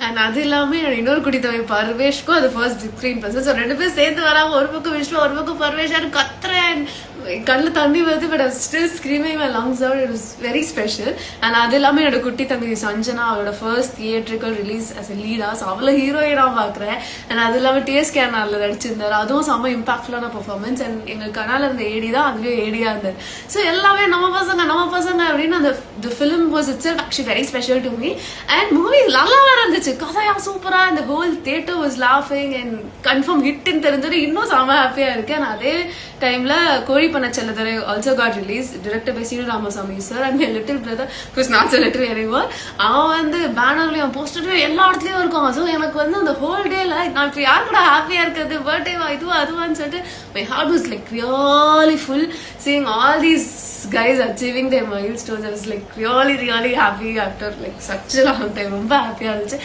And அது இல்லாம இன்னொரு குட்டி தம்பி பர்வேஷ்க்கும் அது first big screen person. So 2 பேரும் சேர்ந்து வராங்க. ஒரு பக்கம் விஷ்ணு, ஒரு பக்கம் பர்வேஷ். கத்துறேன், கண்ணில் தண்ணி வருது, but still screaming my lungs out. It was very special. And அது இல்லாமல் என்னோட குட்டி தம்பி சஞ்சனா, அவளோட first theatrical release as a லீடா. ஸோ அவ்வளோ ஹீரோயினாக பார்க்குறேன். அண்ட் அது இல்லாமல் டிஎஸ் கேனாலில் நடிச்சிருந்தார். அதுவும் செம்ம இம்பாக்ட்ஃபுல்லான பர்ஃபார்மன்ஸ். அண்ட் எங்கள் கனால இருந்த ஏடி தான் அதுலேயும் ஏடியாக இருந்தார். ஸோ எல்லாமே நம்ம பசங்க அப்படின்னு அந்த film was it's actually very special to me. And movie நல்லாவே இருந்துச்சு, கதையாக சூப்பராக. இந்த ஹோல் தியேட்டர் வாஸ் லாஃபிங் அண்ட் கன்ஃபார்ம் ஹிட்னு தெரிஞ்சது இன்னும் செம்ம ஹாப்பியாக இருக்கு. அண்ட் அதே டைமில் கோழி பண்ண Chelladurai also got released, directed by Sinu Ramasamy sir, and my little brother who is not so little anymore. அவன் வந்து பேனர்லயும் போஸ்டர்லயும் எல்லா இடத்துலயும் இருக்கான். ஸோ எனக்கு வந்து அந்த ஹோல் டேல நான் இப்போ யார் கூட ஹாப்பியா இருக்கிறது, பர்த்டேவா இதுவா அதுவான்னு சொல்லிட்டு my heart was like really full seeing all these guys achieving their milestones. I was like really happy after like such a long time. ரொம்ப ஹாப்பியா இருந்துச்சு.